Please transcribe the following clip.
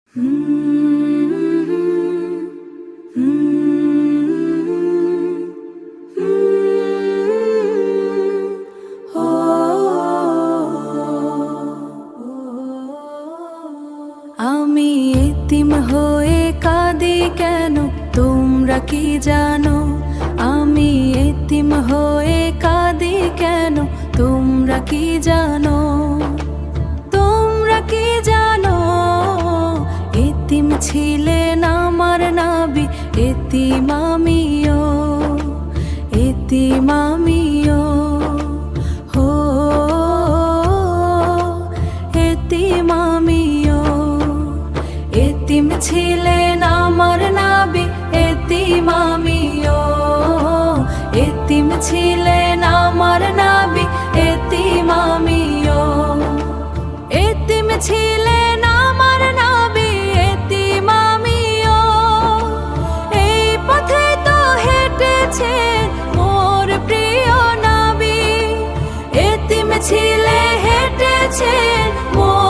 আমি এতিম হয়ে কাঁদি কেন তোমরা কি জানো? আমি এতিম হয়ে কাঁদি কেন তোমরা কি জানো? তোমরা কি জানো? এতিম ছিলেন আমার নবী, এতিম আমিও, এতিম আমিও। হো এতিম আমিও। এতিম ছিলেন আমার নবী, এতিম আমিও, এতিম ছিলেন আমার নবী, এতিম আমিও। এতিম ছিলেন আমার নবী, এতিম আমিও। এই পথে তো হেঁটেছেন মোর প্রিয় নবী, এতিম ছিলে হেঁটেছেন মোর